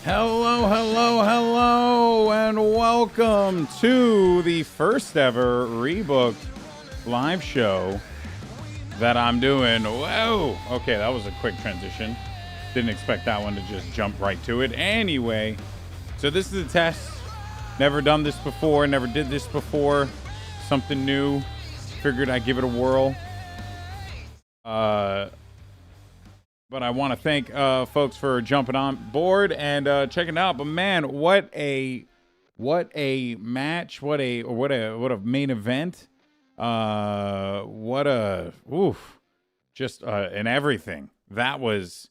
Hello, hello, hello, and welcome to the first ever Rebooked live show that I'm doing. Whoa. Okay, that was a quick transition. Didn't expect that one to just jump right to it. Anyway, so this is a test. Never done this before, never did this before. Something new. Figured I'd give it a whirl. But I want to thank folks for jumping on board and checking it out. But man, what a match! What a main event! Just and everything. That was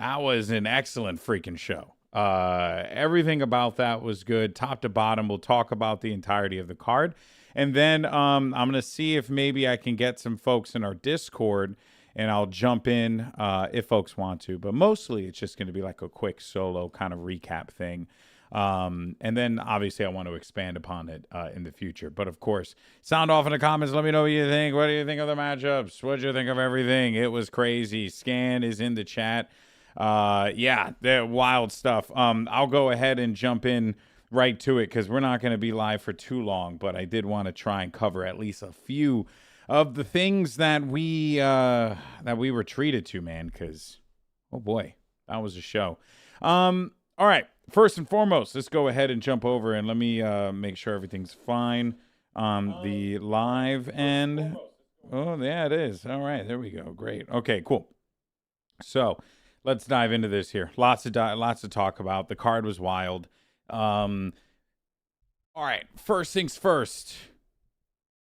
an excellent freaking show. Everything about that was good, top to bottom. We'll talk about the entirety of the card, and then I'm gonna see if maybe I can get some folks in our Discord. And I'll jump in if folks want to. But mostly it's just going to be like a quick solo kind of recap thing. And then obviously I want to expand upon it in the future. But of course, sound off in the comments. Let me know what you think. What do you think of the matchups? What do you think of everything? It was crazy. Scan is in the chat. Yeah, they're wild stuff. I'll go ahead and jump in right to it because we're not going to be live for too long. But I did want to try and cover at least a few of the things that we were treated to, man, because, oh boy, that was a show. All right, first and foremost, let's go ahead and jump over and let me make sure everything's fine on the live end. Oh, yeah, it is. All right, there we go. Great. Okay, cool. So let's dive into this here. Lots to talk about. The card was wild. All right, first things first.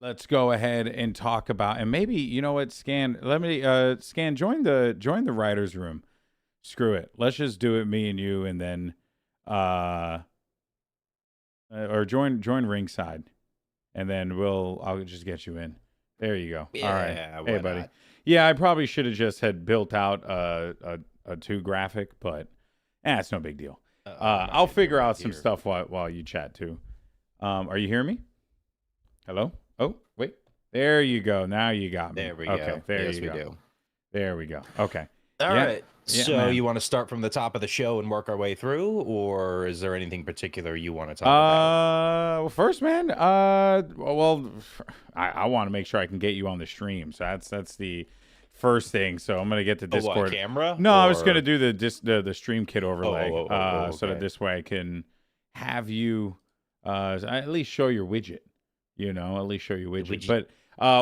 Let's go ahead and talk about, and maybe, you know what, Scan, let me, Scan, join the writer's room. Screw it. Let's just do it, me and you, and then, or join ringside, and then I'll just get you in. There you go. Yeah, all right. Hey, buddy. not? Yeah, I probably should have just had built out a 2 graphic, but it's no big deal. I'll figure out some stuff while you chat too. Are you hearing me? Hello? Oh, wait. There you go. Now you got me. There we go. Okay, there yes, you we go. do. There we go. Okay. All right. Yeah, So man. you want to start from the top of the show and work our way through, or is there anything particular you want to talk about? Well, first, man, I want to make sure I can get you on the stream. So that's the first thing. So I'm gonna get the Discord. What, camera? No, I was gonna do the stream kit overlay. Okay. So that this way I can have you at least show your widget. You know, at least show your widget. But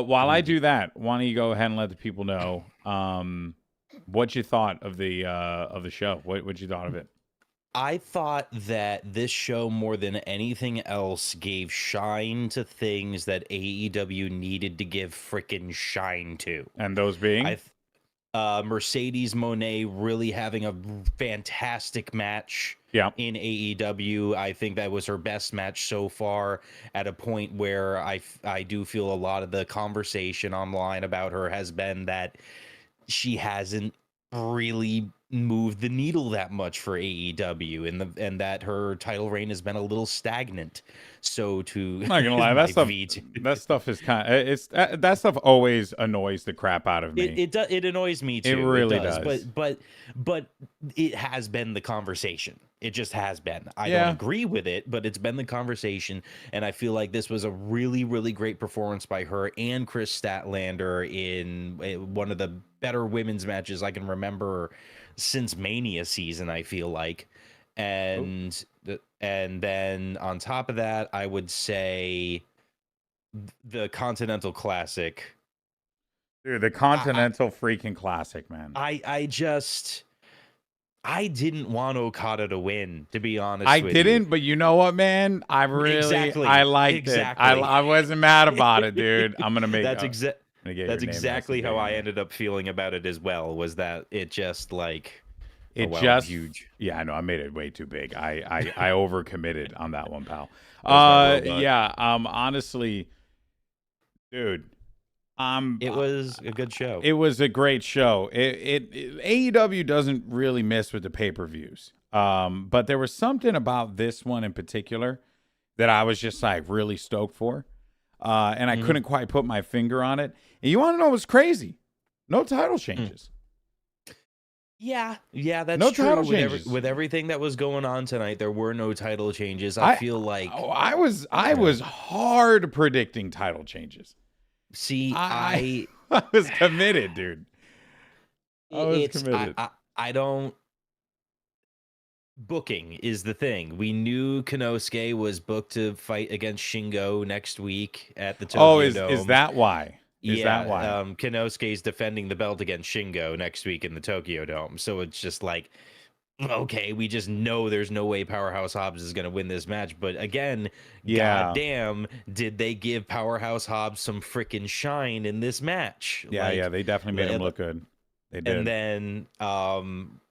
while I do that, why don't you go ahead and let the people know what you thought of the show? What you thought of it? I thought that this show, more than anything else, gave shine to things that AEW needed to give frickin' shine to. And those being? Mercedes Moné really having a fantastic match in AEW. I think that was her best match so far, at a point where I do feel a lot of the conversation online about her has been that she hasn't really moved the needle that much for AEW, and that her title reign has been a little stagnant. So I'm not gonna lie, that stuff is that stuff always annoys the crap out of me. It annoys me too. It really does. But it has been the conversation. It just has been. I don't agree with it, but it's been the conversation, and I feel like this was a really, really great performance by her and Chris Statlander in one of the better women's matches I can remember since Mania season, I feel like. And then on top of that, I would say the Continental Classic. Dude, the Continental freaking Classic, man. I didn't want Okada to win, to be honest. I didn't, but you know what, man? I liked it. I wasn't mad about it, dude. I'm gonna make that's exactly how I ended up feeling about it as well. Was that it just like just huge? Yeah, I know. I made it way too big. I overcommitted on that one, pal. Honestly, dude. It was a good show. It was a great show. AEW doesn't really miss with the pay-per-views. But there was something about this one in particular that I was just like really stoked for. And I couldn't quite put my finger on it. And you want to know what's crazy? No title changes. Yeah, that's No true. title changes. With everything that was going on tonight, there were no title changes. I feel like I was hard predicting title changes. see, I was committed, dude. I was committed. I don't. Booking is the thing. We knew Konosuke was booked to fight against Shingo next week at the Tokyo Dome. Is that why? Is that why? Konosuke's defending the belt against Shingo next week in the Tokyo Dome. So it's just like, okay, we just know there's no way Powerhouse Hobbs is going to win this match. But again, goddamn, did they give Powerhouse Hobbs some freaking shine in this match? Yeah, they definitely made him look good. They did. And then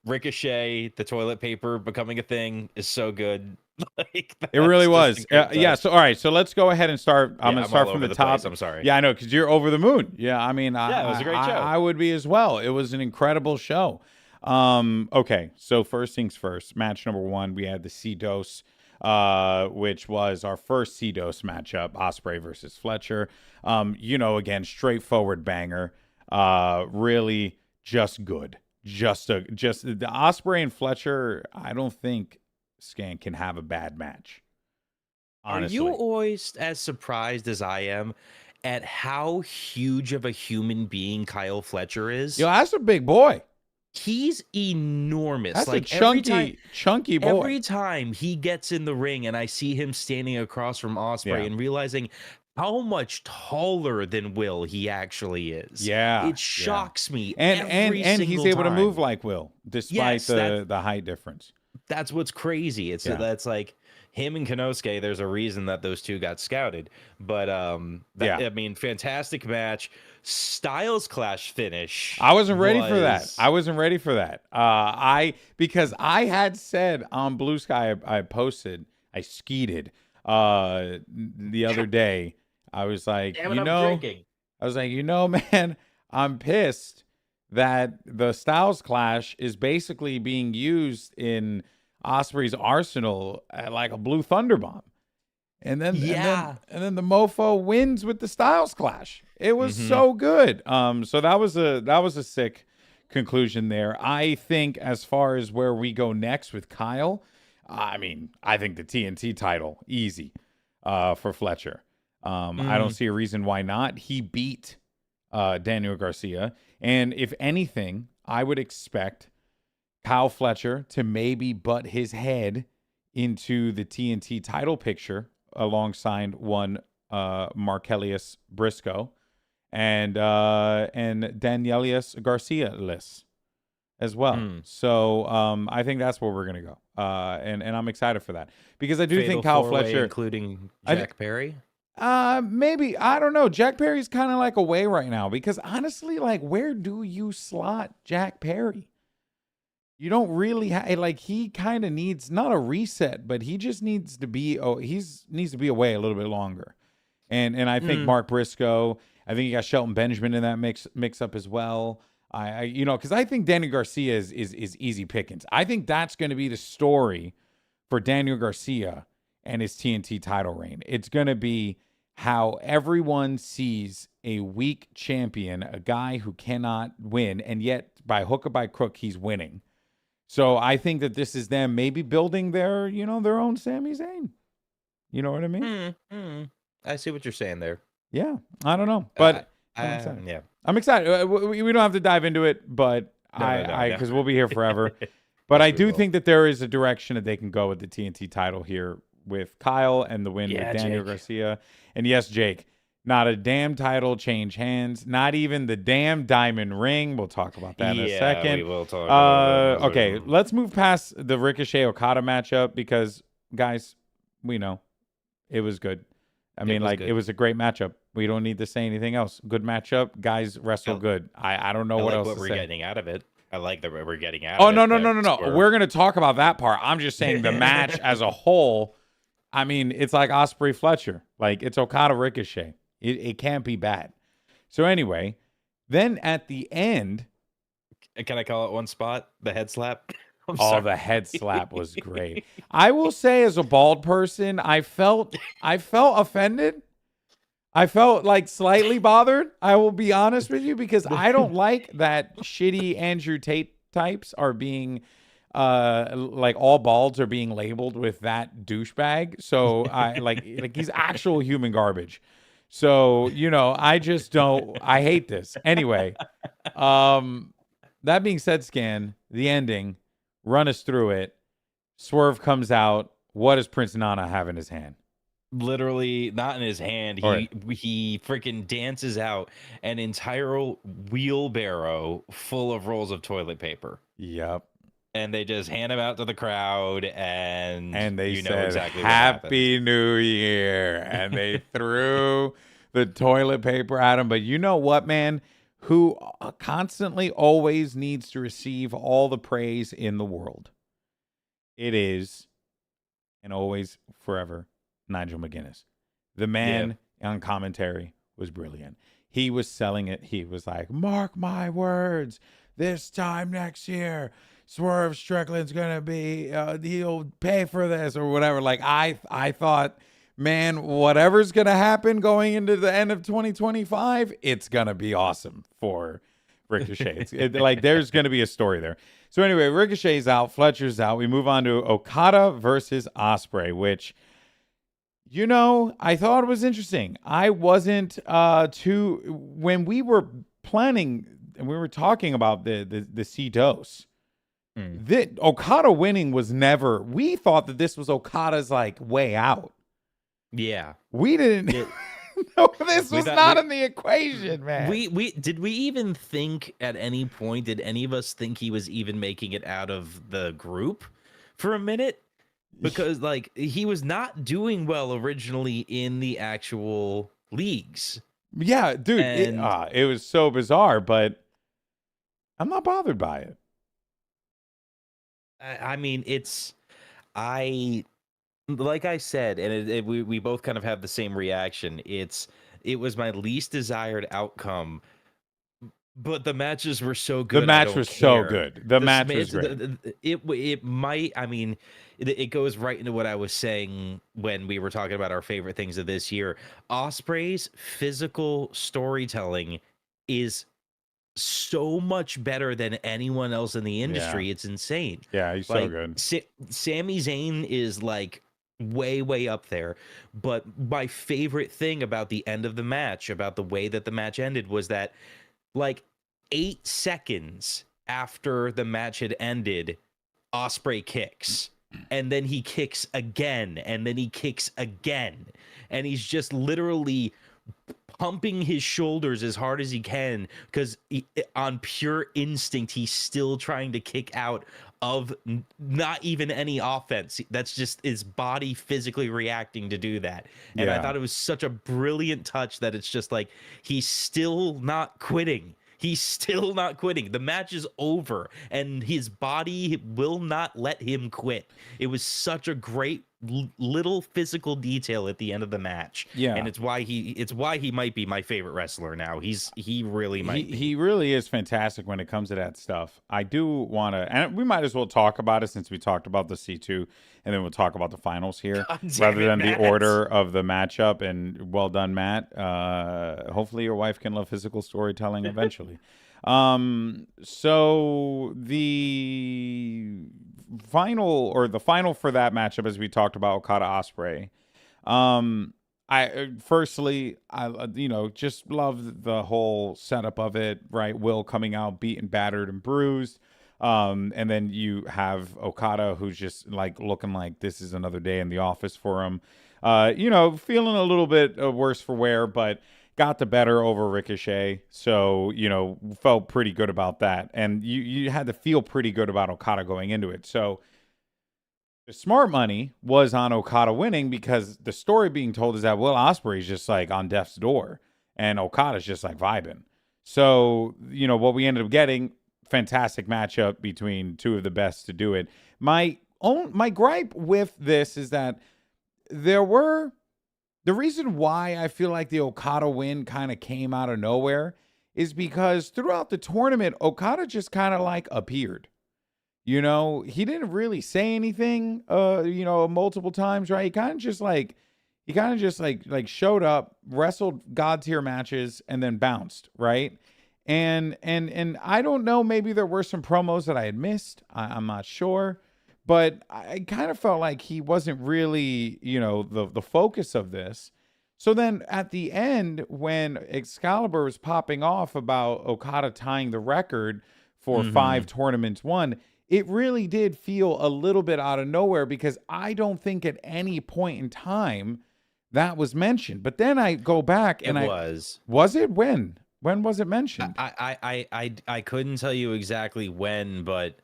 Ricochet, the toilet paper becoming a thing is so good. Like, it really was. Yeah. So, all right. So let's go ahead and start. I'm going to start from the top. Place. I'm sorry. Yeah, I know. Cause you're over the moon. Yeah. I mean, it was a great show. I would be as well. It was an incredible show. Okay. So first things first, match number 1, we had the C-Dose, which was our first C-Dose matchup, Ospreay versus Fletcher. Again, straightforward banger. Really just good. Just the Ospreay and Fletcher, I don't think Scan can have a bad match. Honestly. Are you always as surprised as I am at how huge of a human being Kyle Fletcher is? Yo, that's a big boy. He's enormous. That's like a chunky boy. Every time he gets in the ring and I see him standing across from Ospreay and realizing how much taller than Will he actually is. Yeah. It shocks me. And he's able to move like Will, despite the height difference. That's what's crazy. That's like him and Konosuke. There's a reason that those two got scouted. But I mean, fantastic match. Styles Clash finish. I wasn't ready for that. Because I had said on Blue Sky, I skeeted the other day. I was like, man, I'm pissed that the Styles Clash is basically being used in Ospreay's arsenal like a blue thunder bomb. And then the mofo wins with the Styles Clash. It was so good. So that was a sick conclusion there. I think as far as where we go next with Kyle, I mean, I think the TNT title easy for Fletcher. I don't see a reason why not. He beat Daniel Garcia. And if anything, I would expect Kyle Fletcher to maybe butt his head into the TNT title picture alongside one Markelius Briscoe and Danielius Garcia-less as well. So I think that's where we're going to go. And I'm excited for that because I do think Kyle Fletcher, including Jack Perry. Maybe, I don't know. Jack Perry's kind of like away right now because honestly, like, where do you slot Jack Perry? You don't really he kind of needs not a reset, but he just needs to be needs to be away a little bit longer. And I think Mark Briscoe, I think you got Shelton Benjamin in that mix up as well. Because I think Daniel Garcia is easy pickings. I think that's going to be the story for Daniel Garcia and his TNT title reign. It's going to be how everyone sees a weak champion, a guy who cannot win, and yet by hook or by crook, he's winning. So I think that this is them maybe building their own Sami Zayn. You know what I mean? I see what you're saying there. Yeah, I don't know, but I'm excited. Yeah, I'm excited. We don't have to dive into it, but because we'll be here forever. But I do think that there is a direction that they can go with the TNT title here with Kyle and the win with Daniel Garcia. And yes, Jake, not a damn title change hands, not even the damn diamond ring. We'll talk about that in a second. We will talk about that. Okay, let's move past the Ricochet Okada matchup because, guys, we know it was good. I mean, it was a great matchup. We don't need to say anything else. Good matchup. Guys wrestle good. I don't know what else to we're say. Getting out of it. I like that we're getting out of it. No. We're going to talk about that part. I'm just saying the match as a whole, I mean, it's like Ospreay Fletcher. Like, it's Okada Ricochet. It can't be bad. So anyway, then at the end. Can I call it one spot? The head slap? The head slap was great. I will say, as a bald person, I felt offended. I felt like slightly bothered. I will be honest with you because I don't like that shitty Andrew Tate types are being like all balds are being labeled with that douchebag. So I like he's actual human garbage. So, I just don't, I hate this. Anyway, that being said, Scan, the ending, run us through it. Swerve comes out. What does Prince Nana have in his hand? Literally not in his hand. He freaking dances out an entire wheelbarrow full of rolls of toilet paper. Yep. And they just hand him out to the crowd, and they said, exactly Happy New Year. And they threw the toilet paper at him. But you know what, man? Who constantly always needs to receive all the praise in the world? It is, and always, forever, Nigel McGuinness. The man on commentary was brilliant. He was selling it. He was like, mark my words, this time next year, Swerve Strickland's going to be, he'll pay for this or whatever. Like, I thought, man, whatever's going to happen going into the end of 2025, it's going to be awesome for Ricochet. There's going to be a story there. So anyway, Ricochet's out, Fletcher's out. We move on to Okada versus Ospreay, which, I thought it was interesting. I wasn't when we were planning and we were talking about the C-dose, Okada winning was never, we thought that this was Okada's way out. Yeah. We didn't no, this was not in the equation, man. Did we even think at any point, did any of us think he was even making it out of the group for a minute? Because he was not doing well originally in the actual leagues. Yeah, dude, it was so bizarre, but I'm not bothered by it. I mean, like I said, and we both kind of have the same reaction. It was my least desired outcome, but the matches were so good. The match was so good. The match was great. It might. I mean, it goes right into what I was saying when we were talking about our favorite things of this year. Ospreay's physical storytelling is so much better than anyone else in the industry. Yeah. It's insane. Yeah, he's so good. Sami Zayn is way up there, but my favorite thing about the end of the match, about the way that the match ended, was that 8 seconds after the match had ended, Ospreay kicks, and then he kicks again, and then he kicks again, and he's just literally pumping his shoulders as hard as he can because on pure instinct he's still trying to kick out of not even any offense. That's just his body physically reacting to do that. And I thought it was such a brilliant touch that it's just he's still not quitting. He's still not quitting. The match is over and his body will not let him quit. It was such a great little physical detail at the end of the match. Yeah. And it's why he might be my favorite wrestler now. He really might be. He really is fantastic when it comes to that stuff. I do want to, and we might as well talk about it since we talked about the C2, and then we'll talk about the finals here rather than the order of the matchup. And well done, Matt. Hopefully your wife can love physical storytelling eventually. So the final for that matchup, as we talked about, Okada Ospreay. I just love the whole setup of it, right? Will coming out beaten, battered, and bruised. And then you have Okada, who's just looking like this is another day in the office for him. Feeling a little bit worse for wear, but got the better over Ricochet. So, felt pretty good about that. And you had to feel pretty good about Okada going into it. So the smart money was on Okada winning because the story being told is that Will Ospreay's just on death's door and Okada's just vibing. So, what we ended up getting, fantastic matchup between two of the best to do it. My gripe with this is that the reason why I feel like the Okada win kind of came out of nowhere is because throughout the tournament, Okada just kind of appeared. He didn't really say anything, multiple times, right? He kind of just showed up, wrestled God tier matches, and then bounced, right? And I don't know, maybe there were some promos that I had missed. I'm not sure. But I kind of felt like he wasn't really, the focus of this. So then at the end, when Excalibur was popping off about Okada tying the record for 5 tournaments won, it really did feel a little bit out of nowhere because I don't think at any point in time that was mentioned. But then I go back and was it when? When was it mentioned? I couldn't tell you exactly when, but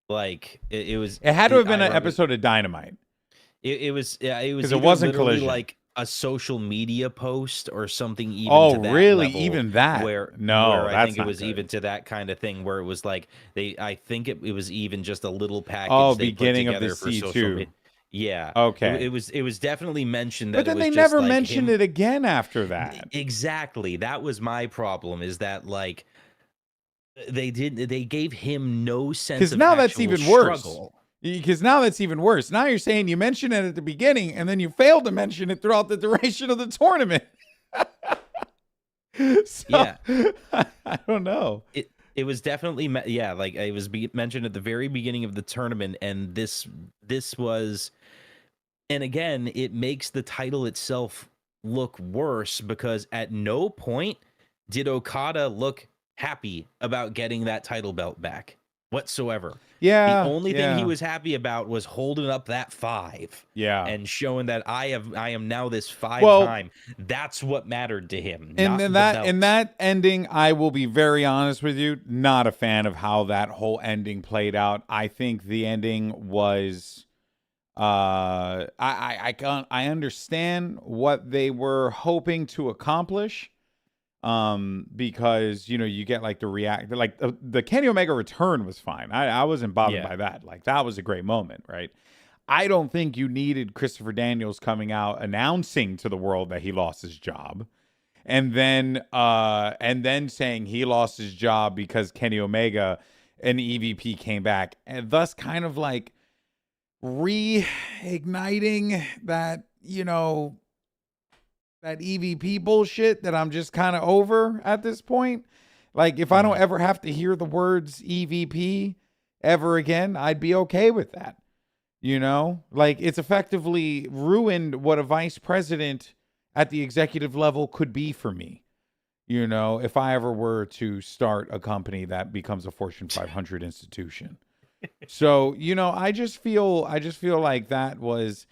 like it was. It had to have been an episode of Dynamite. It was because it wasn't Collision. Like a social media post or something. Even to that really? level, even that? Where I think it was good. Even to that kind of thing where it was like I think it was even just a little package. They beginning put of the C2. Yeah. Okay. It was definitely mentioned that. But then it was they just never like mentioned it again after that. Exactly. That was my problem. Is that like they gave him no sense. Because now that's even struggle. worse. Because now that's even worse. Now you're saying you mentioned it at the beginning and then you failed to mention it throughout the duration of the tournament. Yeah. I don't know. It was definitely, like it was mentioned at the very beginning of the tournament, and this was, and again, it makes the title itself look worse because at no point did Okada look happy about getting that title belt back whatsoever. Yeah. The only thing he was happy about was holding up that 5. Yeah. And showing that I am now this 5-time. That's what mattered to him. And then that ending, I will be very honest with you, not a fan of how that whole ending played out. I think the ending was I understand what they were hoping to accomplish. Because you get like the Kenny Omega return was fine. I wasn't bothered by that. Like that was a great moment, right? I don't think you needed Christopher Daniels coming out announcing to the world that he lost his job, and then saying he lost his job because Kenny Omega and EVP came back, and thus kind of like reigniting that that EVP bullshit that I'm just kind of over at this point. Like, if I don't ever have to hear the words EVP ever again, I'd be okay with that. Like, it's effectively ruined what a vice president at the executive level could be for me. If I ever were to start a company that becomes a Fortune 500 institution. So, I just feel like that was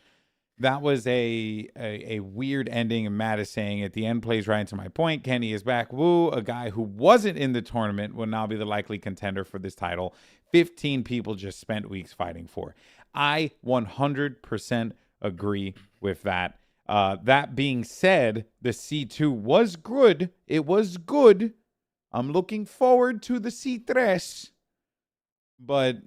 a weird ending, and Matt is saying at the end plays right into my point. Kenny is back. Woo, a guy who wasn't in the tournament will now be the likely contender for this title. 15 people just spent weeks fighting for. I 100% agree with that. That being said, the C2 was good. It was good. I'm looking forward to the C3. But,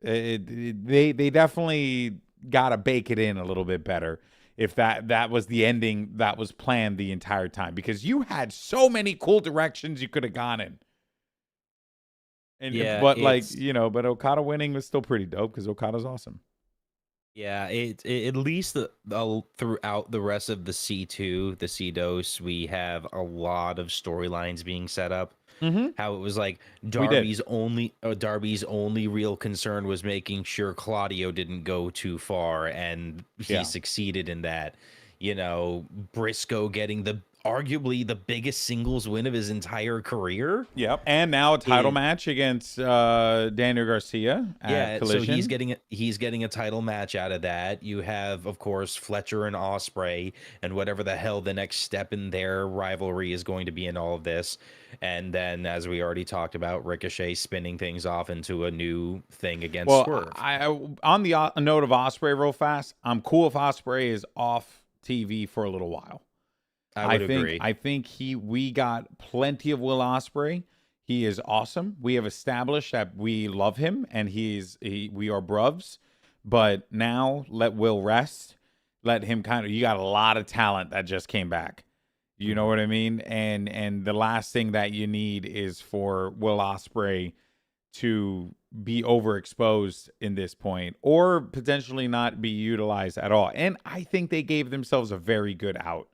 they definitely gotta bake it in a little bit better if that was the ending that was planned the entire time, because you had so many cool directions you could have gone in. And but Okada winning was still pretty dope because Okada's awesome. Yeah, at least throughout the rest of the C2, the C-Dose, we have a lot of storylines being set up. How it was like Darby's only real concern was making sure Claudio didn't go too far, and he succeeded in that. Briscoe getting arguably the biggest singles win of his entire career. Yep, and now a title match against Daniel Garcia at Collision. So he's getting a title match out of that. You have, of course, Fletcher and Ospreay, and whatever the hell the next step in their rivalry is going to be in all of this. And then, as we already talked about, Ricochet spinning things off into a new thing against Swerve. On the note of Ospreay real fast, I'm cool if Ospreay is off TV for a little while. I would agree. I think we got plenty of Will Ospreay. He is awesome. We have established that we love him, and we are bruvs. But now let Will rest. Let him you got a lot of talent that just came back. You know what I mean? And the last thing that you need is for Will Ospreay to be overexposed in this point, or potentially not be utilized at all. And I think they gave themselves a very good out.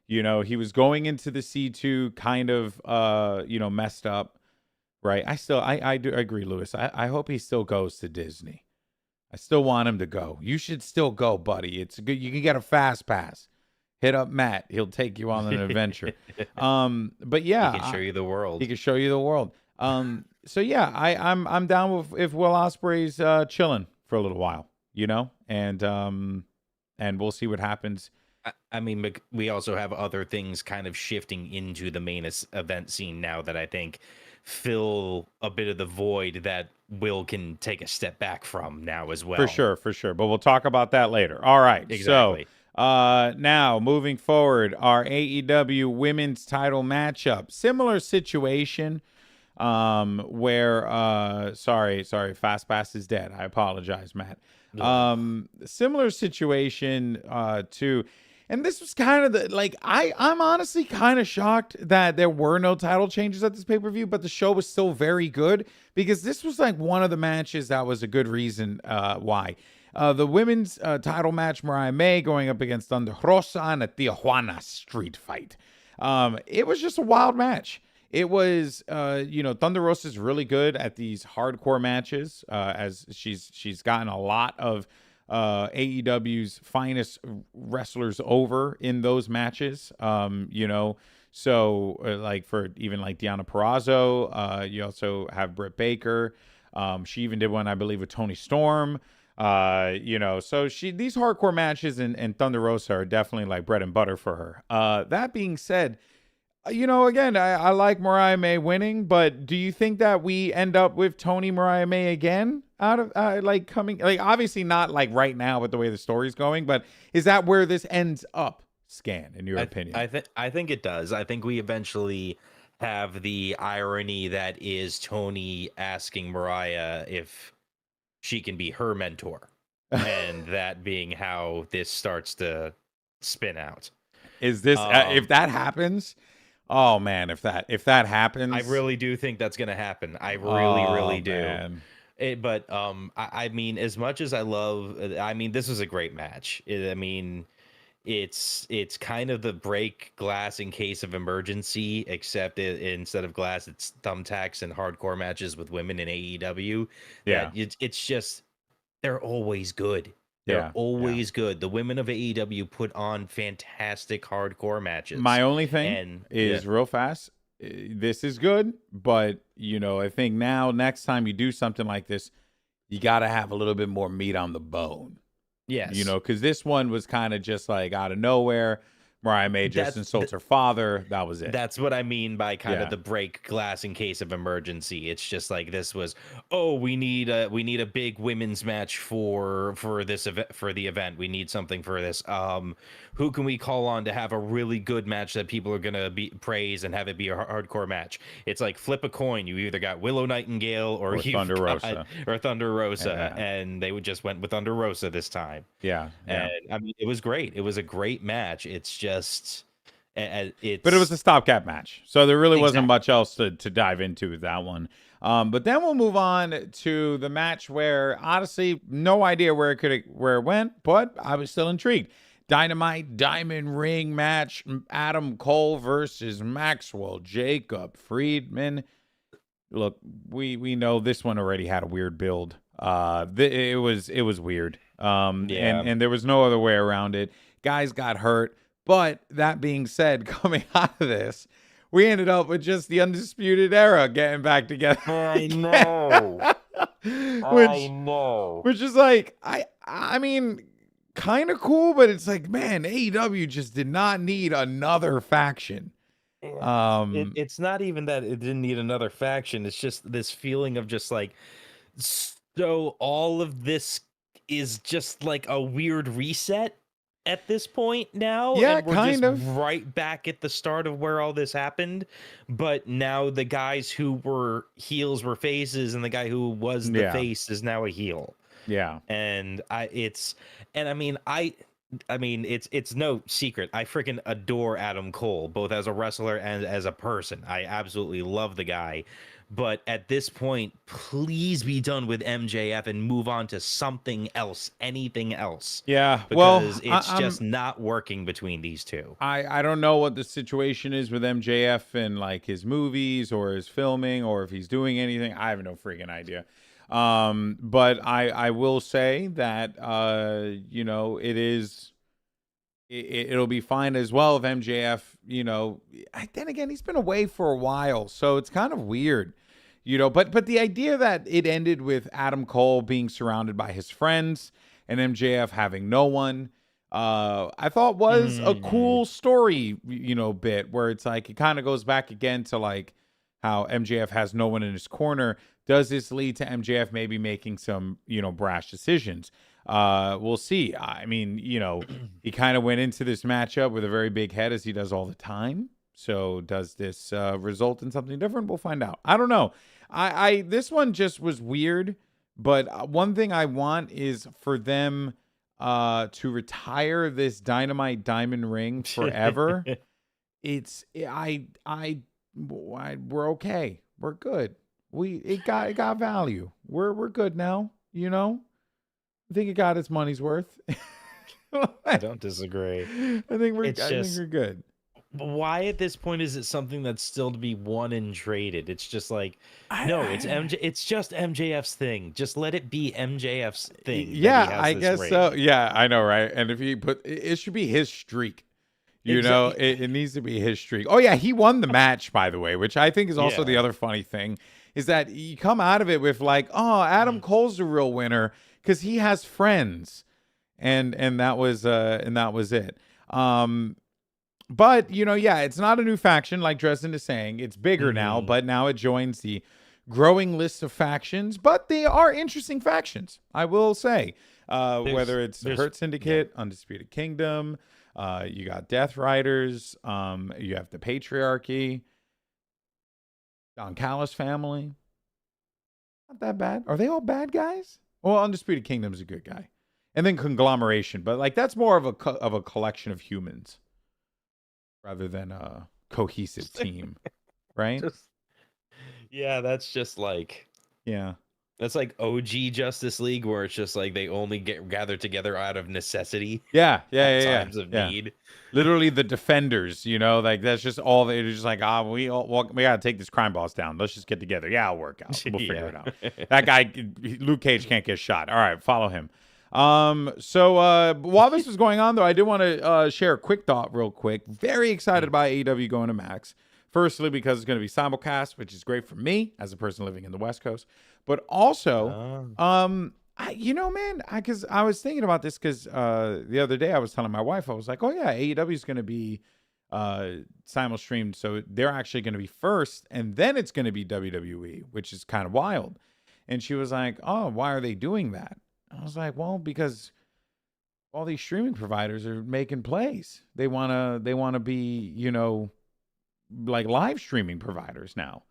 You know, he was going into the C2 kind of, messed up, right? I do agree, Lewis. I hope he still goes to Disney. I still want him to go. You should still go, buddy. It's good. You can get a fast pass. Hit up Matt. He'll take you on an adventure. But yeah, he can show you the world. He can show you the world. So yeah, I'm down with if Will Ospreay's chilling for a little while, and we'll see what happens. I mean, we also have other things kind of shifting into the main event scene now that I think fill a bit of the void that Will can take a step back from now as well. For sure. But we'll talk about that later. All right. Exactly. So now moving forward, our AEW women's title matchup. Similar situation where sorry, Fast Pass is dead. I apologize, Matt. Similar situation to, and this was kind of I'm honestly kind of shocked that there were no title changes at this pay-per-view, but the show was still very good because this was like one of the matches that was a good reason why. The women's title match, Mariah May going up against Thunder Rosa in a Tijuana street fight. It was just a wild match. It was, Thunder Rosa is really good at these hardcore matches, as she's gotten a lot of AEW's finest wrestlers over in those matches. So like for even like Deonna Purrazzo, you also have Britt Baker. She even did one, I believe, with Toni Storm. So these hardcore matches and Thunder Rosa are definitely like bread and butter for her. That being said, again, I like Mariah May winning, but do you think that we end up with Tony Mariah May again out of coming, obviously not like right now with the way the story's going, but is that where this ends up, Scan, in your opinion? I think it does. I think we eventually have the irony that is Tony asking Mariah if she can be her mentor, and that being how this starts to spin out. Is this if that happens? Oh man, if that happens, I really do think that's going to happen. I really do. Man. I mean, as much as this was a great match. It's kind of the break glass in case of emergency, except instead of glass, it's thumbtacks and hardcore matches with women in AEW. Yeah, it's just they're always good. They're always good. The women of AEW put on fantastic hardcore matches. My only thing is real fast. This is good, but I think now next time you do something like this, you got to have a little bit more meat on the bone. Yes. Because this one was kind of just like out of nowhere. Mariah May just insults her father. That was it. That's what I mean by kind of the break glass in case of emergency. It's just like this was, we need a big women's match for this event, for the event. We need something for this. Who can we call on to have a really good match that people are gonna praise and have it be a hardcore match? It's like flip a coin. You either got Willow Nightingale or Thunder Rosa. And they just went with Thunder Rosa this time. Yeah. And I mean, it was great. It was a great match. It's just but it was a stopgap match, so there really wasn't much else to dive into with that one. But then we'll move on to the match where honestly no idea where it went, but I was still intrigued. Dynamite Diamond Ring match, Adam Cole versus Maxwell Jacob Friedman. Look, we know this one already had a weird build. It was weird. And there was no other way around it. Guys got hurt. But that being said, coming out of this, we ended up with just the Undisputed Era getting back together. I know. I know. Which is like, I mean, kind of cool, but it's like, man, AEW just did not need another faction. It's not even that it didn't need another faction. It's just this feeling of just like, so all of this is just like a weird reset at this point now. Yeah, and we're kind just of right back at the start of where all this happened. But now the guys who were heels were faces, and the guy who was the face is now a heel. Yeah. And it's no secret. I freaking adore Adam Cole, both as a wrestler and as a person. I absolutely love the guy. But at this point, please be done with MJF and move on to something else, anything else. Yeah, Because it's just not working between these two. I don't know what the situation is with MJF and like his movies or his filming or if he's doing anything. I have no freaking idea. But I will say that it'll be fine as well if MJF, then again, he's been away for a while, so it's kind of weird, but the idea that it ended with Adam Cole being surrounded by his friends and MJF having no one, I thought was a cool story, bit where it's like, it kind of goes back again to like how MJF has no one in his corner. Does this lead to MJF maybe making some, brash decisions? We'll see. I mean, he kind of went into this matchup with a very big head, as he does all the time. So does this result in something different? We'll find out. I don't know. This one just was weird, but one thing I want is for them to retire this Dynamite Diamond Ring forever. We're okay. We're good. It got value. We're good now, I think it got its money's worth. I don't disagree. I think we're good. Why at this point is it something that's still to be won and traded? It's just like, it's just MJF's thing. Just let it be MJF's thing. Yeah, I guess so. Yeah, I know, right? And if he it should be his streak. It needs to be his streak. Oh yeah, he won the match, by the way, which I think is also the other funny thing is that you come out of it with like, oh, Adam Cole's the real winner because he has friends, and that was it. But it's not a new faction like Dresden is saying. It's bigger now, but now it joins the growing list of factions. But they are interesting factions, I will say. Whether it's the Hurt Syndicate, Undisputed Kingdom, you got Death Riders, you have the Patriarchy, Don Callis family. Not that bad. Are they all bad guys? Well, Undisputed Kingdom's a good guy. And then Conglomeration, but like that's more of a collection of humans rather than a cohesive team, right? That's just like that's like OG Justice League, where it's just like they only get gathered together out of necessity. Times of need. Literally the Defenders, like that's just all. They're just like, we gotta take this crime boss down. Let's just get together. Yeah, I'll work out. We'll figure it out. That guy, Luke Cage, can't get shot. All right, follow him. So while this was going on, though, I did want to share a quick thought real quick. Very excited about AEW going to Max. Firstly, because it's going to be simulcast, which is great for me as a person living in the West Coast. But also, because I was thinking about this because the other day I was telling my wife, I was like, oh, yeah, AEW is going to be simul-streamed. So they're actually going to be first, and then it's going to be WWE, which is kind of wild. And she was like, oh, why are they doing that? I was like, well, because all these streaming providers are making plays. They wanna be, like live streaming providers now.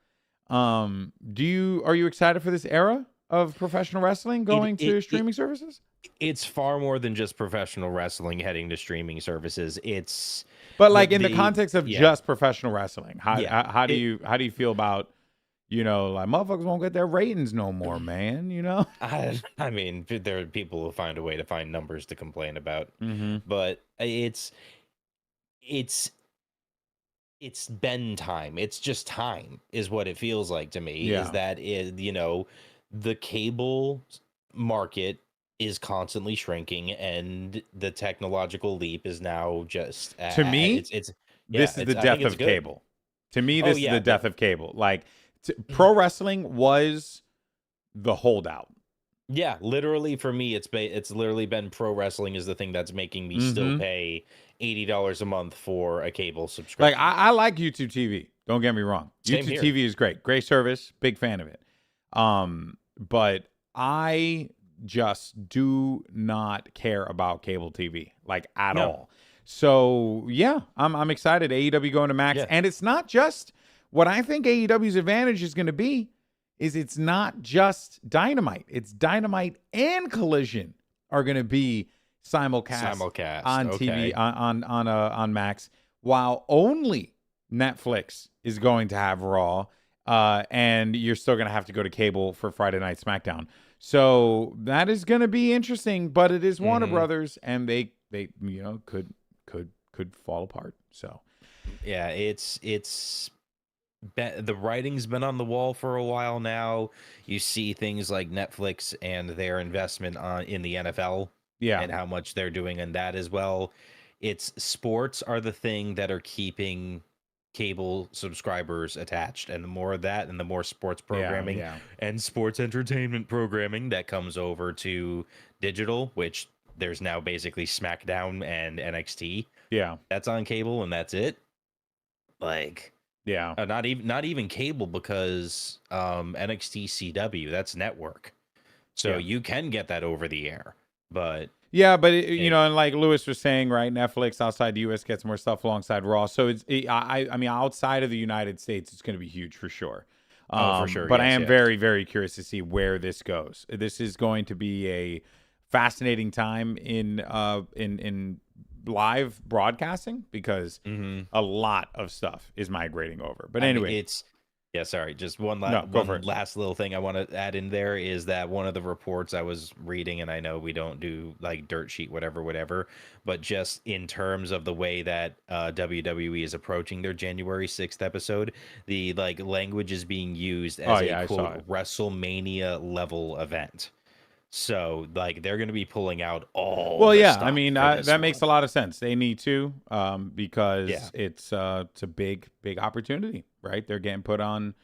Are you excited for this era of professional wrestling going to streaming services? It's far more than just professional wrestling heading to streaming services. But like in the context of just professional wrestling, how do you feel about? Like motherfuckers won't get their ratings no more, man. I mean, there are people who find a way to find numbers to complain about, but it's been time. It's just time, is what it feels like to me. Yeah. Is that the cable market is constantly shrinking, and the technological leap is now just to me. This is the death of cable. To me, this is the death of cable. Like. Pro wrestling was the holdout. Yeah, literally for me, it's literally been pro wrestling is the thing that's making me still pay $80 a month for a cable subscription. Like I like YouTube TV. Don't get me wrong. Same YouTube here. TV is great service. Big fan of it. But I just do not care about cable TV like at all. So yeah, I'm excited. AEW going to Max, and it's not just. What I think AEW's advantage is going to be is it's not just Dynamite. It's Dynamite and Collision are going to be simulcast on TV on Max, while only Netflix is going to have Raw and you're still going to have to go to cable for Friday Night SmackDown. So that is going to be interesting, but it is Warner Brothers, and they could fall apart. So yeah, the writing's been on the wall for a while now. You see things like Netflix and their investment in the NFL, and how much they're doing in that as well. It's sports are the thing that are keeping cable subscribers attached, and the more of that and the more sports programming and sports entertainment programming that comes over to digital, which there's now basically SmackDown and NXT. Yeah, that's on cable, and that's it. Not even cable, because NXT CW, that's network, so you can get that over the air. But and like Lewis was saying, right, Netflix outside the US gets more stuff alongside Raw, so I mean, outside of the United States, it's going to be huge for sure. For sure. But I am very, very curious to see where this goes. This is going to be a fascinating time in live broadcasting, because a lot of stuff is migrating over. But anyway, just one last little thing I want to add in there is that one of the reports I was reading, and I know we don't do like dirt sheet whatever, but just in terms of the way that WWE is approaching their January 6th episode, the language is being used as a quote WrestleMania level event. So they're going to be pulling out all. Well, yeah, I mean that makes a lot of sense. They need to, because it's a big opportunity, right? They're getting put on.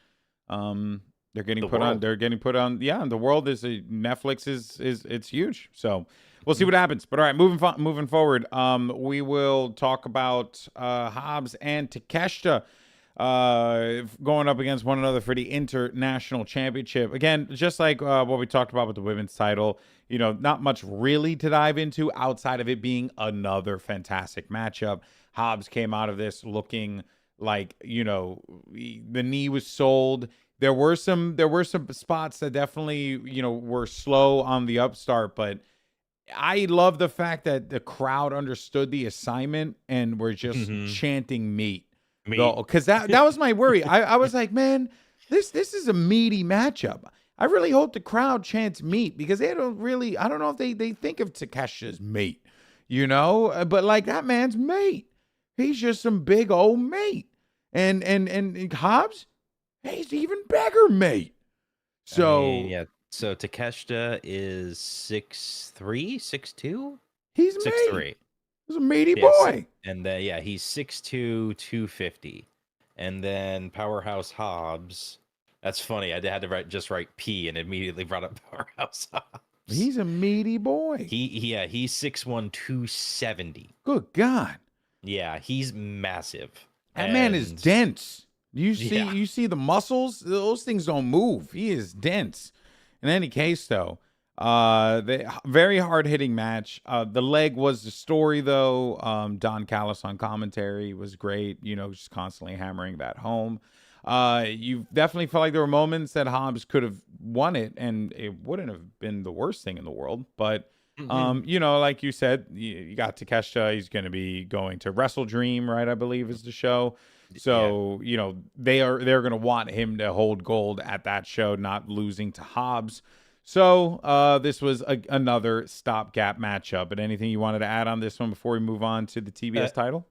They're getting put on. Yeah, the world is Netflix is it's huge. So we'll see what happens. But all right, moving forward, we will talk about Hobbs and Takeshita going up against one another for the international championship. Again, just like what we talked about with the women's title, not much really to dive into outside of it being another fantastic matchup. Hobbs came out of this looking like, the knee was sold. There were some spots that definitely, were slow on the upstart, but I love the fact that the crowd understood the assignment and were just chanting meat. Because that was my worry. I was like, man, this is a meaty matchup. I really hope the crowd chants meat, because I don't know if they think of Takeshita's meat, but that man's meat. He's just some big old meat. And Hobbs, he's even bigger meat. So so Takeshita is 6'3", 6'2"? He's 6'3". He's a meaty boy. And then, he's 6'2", 250. And then Powerhouse Hobbs. That's funny. I had to write P and immediately brought up Powerhouse Hobbs. He's a meaty boy. He's 6'1", 270. Good God. Yeah, he's massive. That man is dense. You see the muscles? Those things don't move. He is dense. In any case, though, the very hard-hitting match. The leg was the story, though. Don Callis on commentary was great, just constantly hammering that home. You definitely felt like there were moments that Hobbs could have won it, and it wouldn't have been the worst thing in the world. But, like you said, you got Takeshita. He's going to be going to Wrestle Dream, right, I believe is the show. So, they're going to want him to hold gold at that show, not losing to Hobbs. So this was another stopgap matchup. But anything you wanted to add on this one before we move on to the TBS title?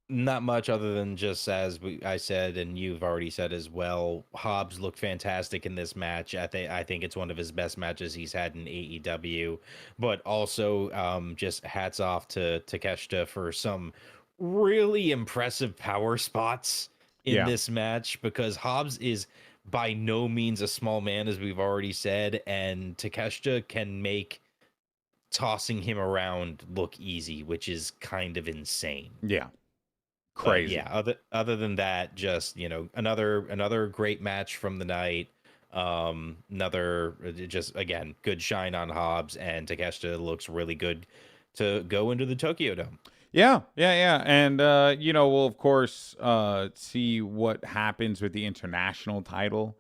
Not much, other than just as I said, and you've already said as well, Hobbs looked fantastic in this match. I think it's one of his best matches he's had in AEW. But also, just hats off to Takeshita for some really impressive power spots in this match, because Hobbs is by no means a small man, as we've already said, and Takeshita can make tossing him around look easy, which is kind of insane. Yeah. Crazy. Other than that, just, another great match from the night. Another, just, again, good shine on Hobbs, and Takeshita looks really good to go into the Tokyo Dome. Yeah. And, we'll, of course, see what happens with the international title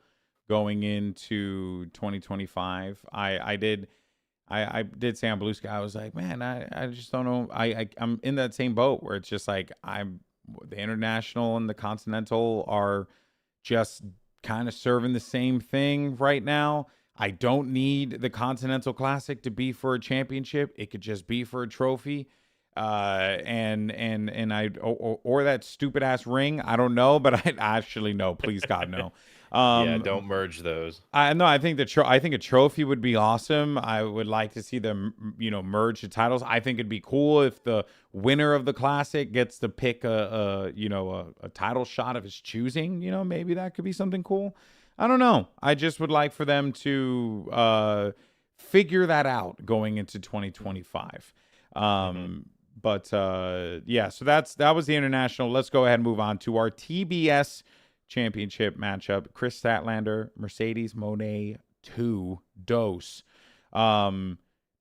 going into 2025. I did say on Blue Sky, I was like, man, I just don't know. I'm in that same boat where it's just like the international and the continental are just kind of serving the same thing right now. I don't need the Continental Classic to be for a championship. It could just be for a trophy. And or that stupid ass ring. I don't know, but I actually know. Please God, no. Yeah, don't merge those. I think I think a trophy would be awesome. I would like to see them, merge the titles. I think it'd be cool if the winner of the classic gets to pick a title shot of his choosing. Maybe that could be something cool. I don't know. I just would like for them to figure that out going into 2025. But yeah, so that was the international. Let's go ahead and move on to our TBS championship matchup. Chris Statlander, Mercedes Moné 2 Dos.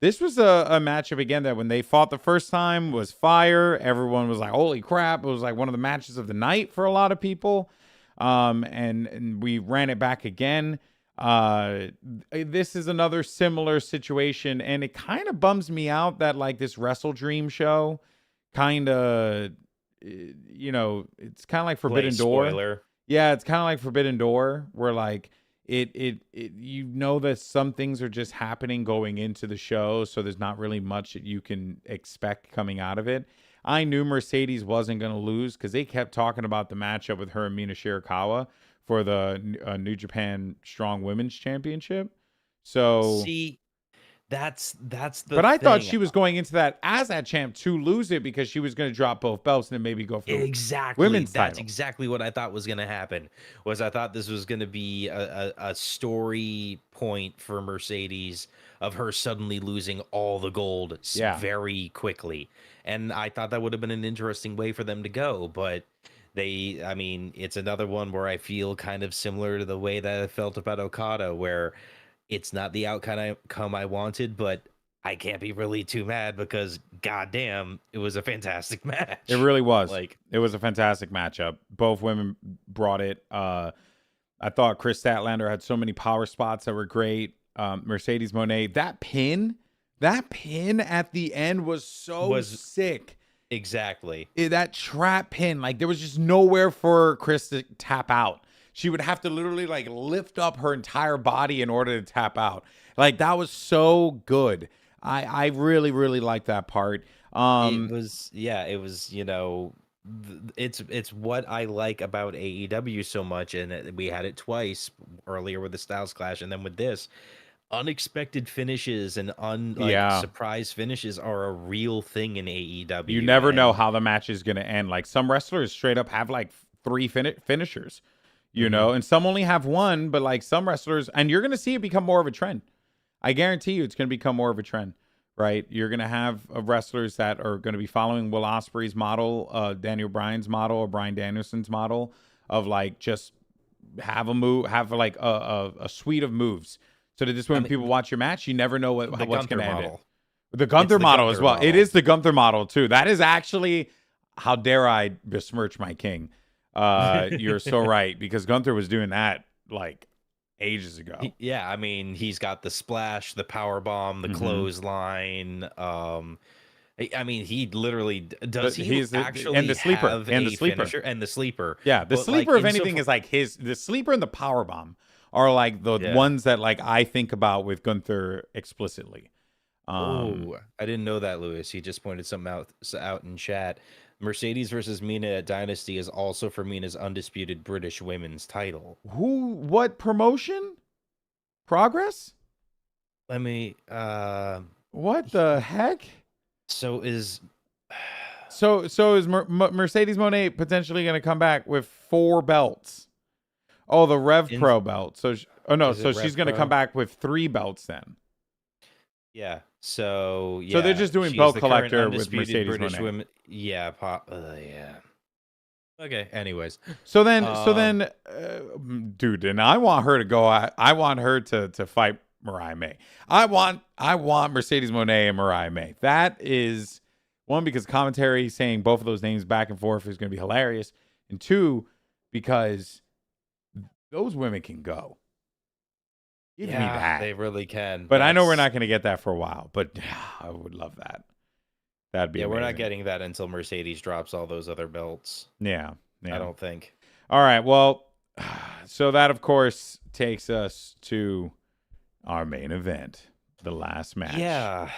This was a matchup again that when they fought the first time was fire. Everyone was like, holy crap. It was like one of the matches of the night for a lot of people. And we ran it back again. This is another similar situation, and it kind of bums me out that like this Wrestle Dream show kind of, it's kind of like Forbidden Door. Spoiler. Yeah, it's kind of like Forbidden Door, where like it that some things are just happening going into the show, so there's not really much that you can expect coming out of it. I knew Mercedes wasn't going to lose because they kept talking about the matchup with her and Mina Shirakawa for the New Japan Strong Women's Championship. So see, that's the. But I thought she was going into that as that champ to lose it because she was going to drop both belts and then maybe go for the women's title. That's exactly what I thought was going to happen. I thought this was going to be a story point for Mercedes of her suddenly losing all the gold very quickly, and I thought that would have been an interesting way for them to go, but. It's another one where I feel kind of similar to the way that I felt about Okada, where it's not the outcome I wanted, but I can't be really too mad because goddamn, it was a fantastic match. It really was. It was a fantastic matchup. Both women brought it. I thought Chris Statlander had so many power spots that were great. Mercedes Moné, that pin at the end was sick. Exactly. That trap pin, like there was just nowhere for Chris to tap out. She would have to literally like lift up her entire body in order to tap out. Like that was so good. I really, really liked that part. It was, it's what I like about AEW so much. And we had it twice earlier with the Styles Clash. And then with this, unexpected finishes and surprise finishes are a real thing in AEW. You never know how the match is going to end. Like some wrestlers straight up have like 3 finishers, and some only have one, but like some wrestlers, and you're going to see it become more of a trend. I guarantee you it's going to become more of a trend, right? You're going to have wrestlers that are going to be following Will Ospreay's model, Daniel Bryan's model, or Bryan Danielson's model of like just have like a suite of moves. So that just when people watch your match, you never know what's going to end it. The Gunther model as well. It is the Gunther model too. That is actually, how dare I besmirch my king? You're so right, because Gunther was doing that like ages ago. He's got the splash, the power bomb, the clothesline. He literally does. And the sleeper and the sleeper finisher, and the sleeper. Yeah, the sleeper, if anything, is like the sleeper and the power bomb are like the ones that like I think about with Gunther explicitly. I didn't know that, Lewis. He just pointed something out in chat. Mercedes versus Mina at Dynasty is also for Mina's undisputed British women's title. What promotion? Progress? Let me. What the heck? So is Mercedes Moné potentially going to come back with 4 belts? Oh, the Rev Pro belt. So she's going to come back with 3 belts then. Yeah. So they're just doing belt collector with Mercedes British Moné. Women. Yeah. Yeah. Okay. Anyways. So then, dude, and I want her to go. I want her to fight Mariah May. I want Mercedes Moné and Mariah May. That is one, because commentary saying both of those names back and forth is going to be hilarious, and 2, because those women can go. Give me that. They really can. But I know we're not going to get that for a while. But I would love that. That'd be amazing. We're not getting that until Mercedes drops all those other belts. Yeah. I don't think. All right. Well, So that, of course, takes us to our main event, the last match. Yeah.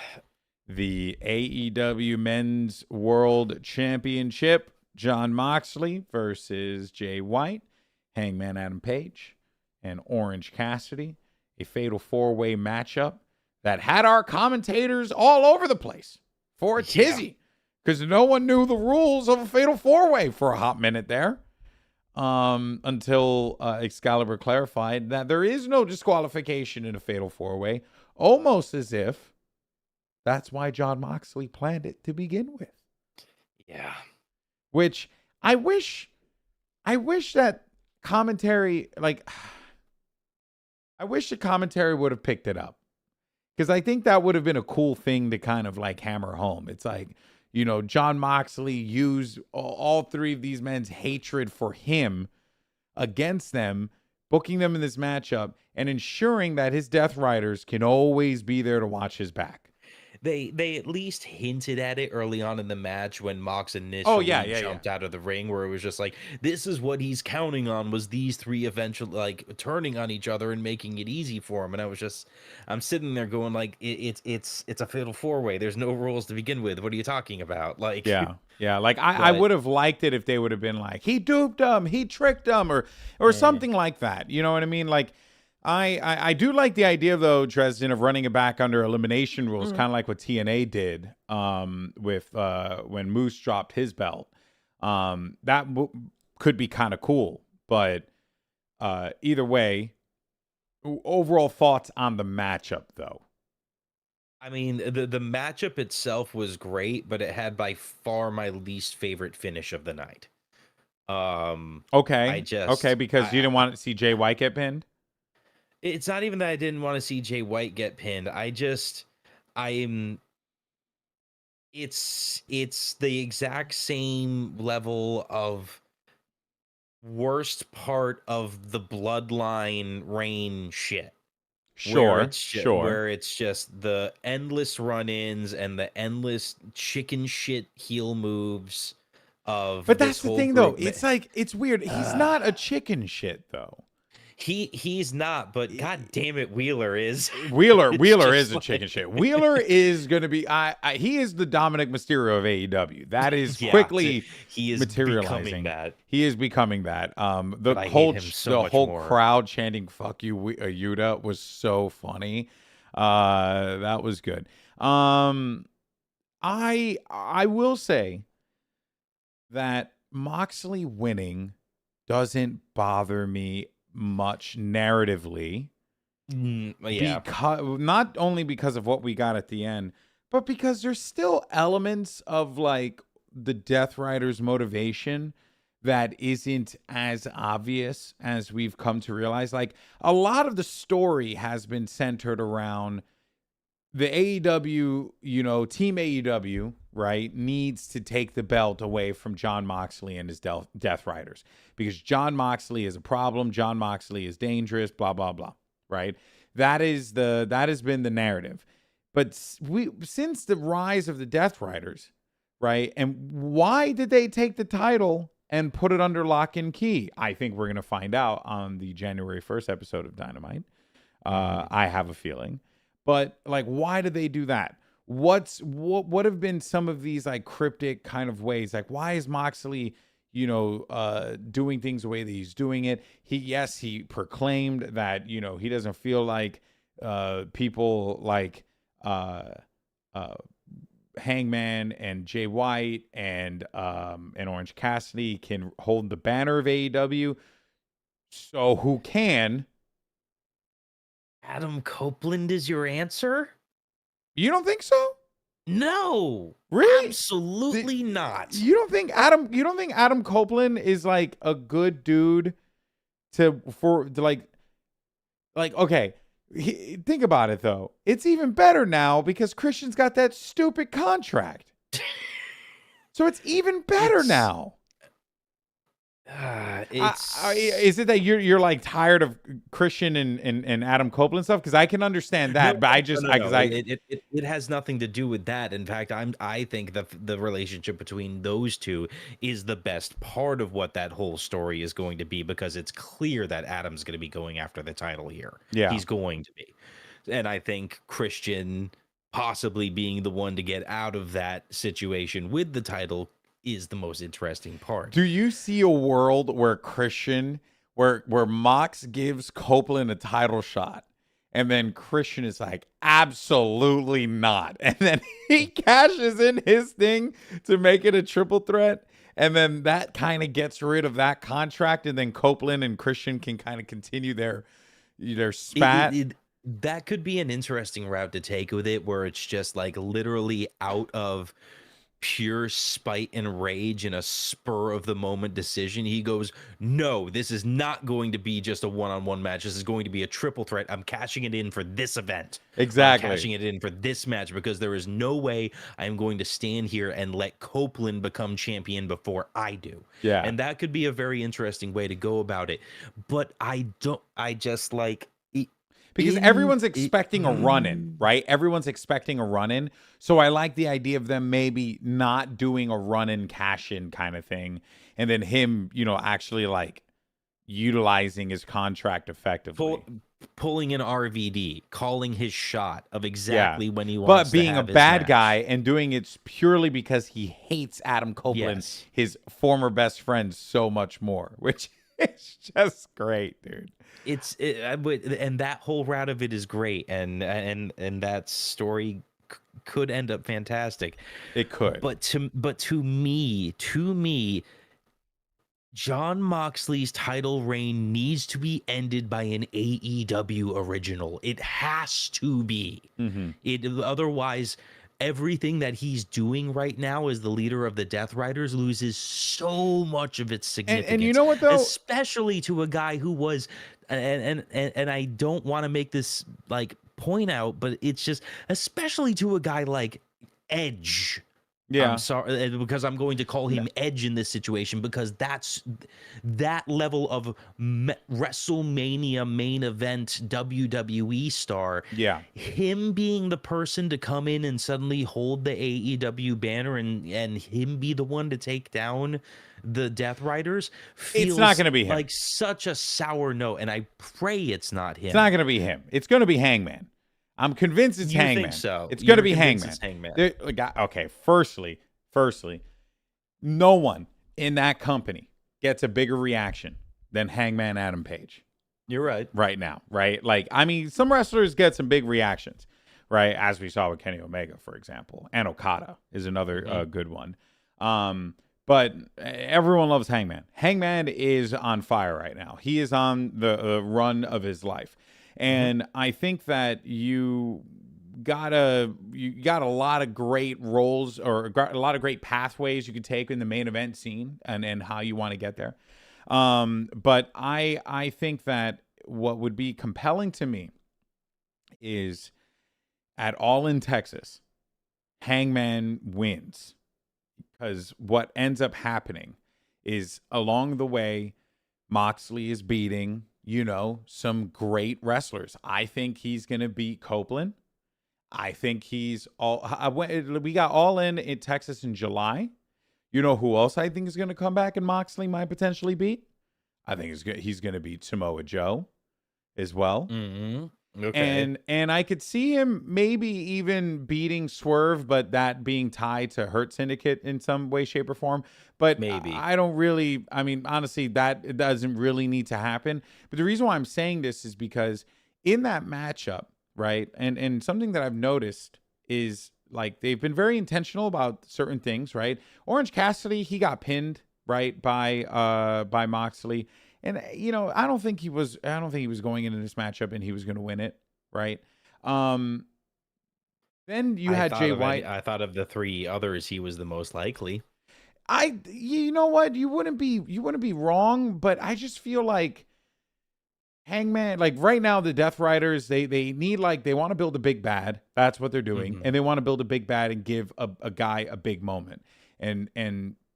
The AEW Men's World Championship, Jon Moxley versus Jay White, Hangman Adam Page, and Orange Cassidy. A fatal four-way matchup that had our commentators all over the place for a tizzy because no one knew the rules of a fatal four-way for a hot minute there. Until Excalibur clarified that there is no disqualification in a fatal four-way, almost as if that's why Jon Moxley planned it to begin with. Yeah. Which I wish that commentary, like, I wish the commentary would have picked it up. Because I think that would have been a cool thing to kind of like hammer home. It's like, you know, Jon Moxley used all three of these men's hatred for him against them, booking them in this matchup and ensuring that his Death Riders can always be there to watch his back. They at least hinted at it early on in the match when Mox initially jumped out of the ring, where it was just like, this is what he's counting on, was these three eventually like turning on each other and making it easy for him. And I was just, I'm sitting there going like, it's a fatal four-way. There's no rules to begin with. What are you talking about? Like, yeah. Like I would have liked it if they would have been like, he duped him, he tricked him, or something like that. You know what I mean? Like, I do like the idea, though, Dresden, of running it back under elimination rules, kind of like what TNA did with when Moose dropped his belt. That could be kind of cool. But either way, overall thoughts on the matchup, though. I mean, the matchup itself was great, but it had by far my least favorite finish of the night. Okay, because you didn't want to see Jay White get pinned? It's not even that I didn't want to see Jay White get pinned. It's the exact same level of worst part of the Bloodline reign shit. Sure. Where it's just the endless run-ins and the endless chicken shit heel moves of. But that's the thing, though. It's like, it's weird. He's not a chicken shit, though. He's not, but god damn it, Wheeler is. Wheeler is a chicken shit. Wheeler is going to be he is the Dominic Mysterio of AEW. That is quickly materializing. Becoming that. He is becoming that. The whole crowd chanting "fuck you, Yuta" was so funny. That was good. I will say that Moxley winning doesn't bother me much narratively, because not only because of what we got at the end, but because there's still elements of like the Death Riders' motivation that isn't as obvious as we've come to realize. Like, a lot of the story has been centered around the AEW, Team AEW, right, needs to take the belt away from Jon Moxley and his Death Riders because Jon Moxley is a problem. Jon Moxley is dangerous, blah, blah, blah, right? That has been the narrative. But since the rise of the Death Riders, right, and why did they take the title and put it under lock and key? I think we're going to find out on the January 1st episode of Dynamite. I have a feeling. But like, why did they do that? What have been some of these like cryptic kind of ways? Like, why is Moxley, doing things the way that he's doing it? He proclaimed that, he doesn't feel like people like Hangman and Jay White and Orange Cassidy can hold the banner of AEW. So who can? Adam Copeland is your answer? You don't think so? No. Really? Absolutely not. You don't think Adam Copeland is like a good dude to okay, think about it though. It's even better now because Christian's got that stupid contract. So it's even better now. Is it that you're like tired of Christian and Adam Copeland stuff? Because I can understand that, but No. It has nothing to do with that. In fact, I think the relationship between those two is the best part of what that whole story is going to be, because it's clear that Adam's going to be going after the title here. Yeah. He's going to be. And I think Christian possibly being the one to get out of that situation with the title is the most interesting part. Do you see a world where where Mox gives Copeland a title shot, and then Christian is like, absolutely not, and then he cashes in his thing to make it a triple threat, and then that kind of gets rid of that contract, and then Copeland and Christian can kind of continue their spat? That could be an interesting route to take with it, where it's just like literally out of pure spite and rage and a spur of the moment decision, he goes, no, this is not going to be just a one-on-one match. This is going to be a triple threat. I'm cashing it in for this event. Exactly. I'm cashing it in for this match, because there is no way I'm going to stand here and let Copeland become champion before I do. Yeah. And that could be a very interesting way to go about it. But because everyone's expecting a run-in, right? Everyone's expecting a run-in. So I like the idea of them maybe not doing a run-in cash-in kind of thing. And then him, actually like utilizing his contract effectively. Pulling an RVD, calling his shot of exactly when he wants but to being have a his bad match. guy and doing it purely because he hates Adam Copeland, Yes. his former best friend, so much more, which is just great, dude. And that whole route of it is great, and that story could end up fantastic. It could. But to me, Jon Moxley's title reign needs to be ended by an AEW original. It has to be. Otherwise, everything that he's doing right now as the leader of the Death Riders loses so much of its significance. And you know what, though? Especially to a guy who was, and I don't want to make this like point out, but it's just, especially to a guy like Edge. Yeah. I'm sorry, because I'm going to call him Edge in this situation, because that's that level of WrestleMania main event WWE star. Yeah. Him being the person to come in and suddenly hold the AEW banner and him be the one to take down the Death Riders feels It's not going to be him. like such a sour note, and I pray it's not him. It's not going to be him. It's going to be Hangman. I'm convinced it's Hangman. Think so? It's going to be convinced Hangman. it's Hangman. Okay, firstly, no one in that company gets a bigger reaction than Hangman Adam Page. You're right. Right now, right? Like, I mean, some wrestlers get some big reactions, right? As we saw with Kenny Omega, for example. And Okada is another good one. But everyone loves Hangman. Hangman is on fire right now. He is on the run of his life. And I think that you got a lot of great roles, or a lot of great pathways you could take in the main event scene and how you want to get there. But I think that what would be compelling to me is at All in Texas, Hangman wins, because what ends up happening is along the way, Moxley is beating some great wrestlers. I think he's going to beat Copeland. I think we got All in Texas in July. You know who else I think is going to come back and Moxley might potentially beat? I think he's going to beat Samoa Joe as well. Okay. And I could see him maybe even beating Swerve, but that being tied to Hurt Syndicate in some way, shape, or form. But maybe. I don't really, honestly, that doesn't really need to happen. But the reason why I'm saying this is because in that matchup, right, and something that I've noticed is, like, they've been very intentional about certain things, right? Orange Cassidy, he got pinned, right, by Moxley. And, I don't think he was going into this matchup and he was going to win it, right? Then you had Jay White. I thought of the three others, he was the most likely. You know what? You wouldn't be wrong, but I just feel like Hangman, like right now, the Death Riders, they need, like, they want to build a big bad. That's what they're doing. And they want to build a big bad and give a guy a big moment. And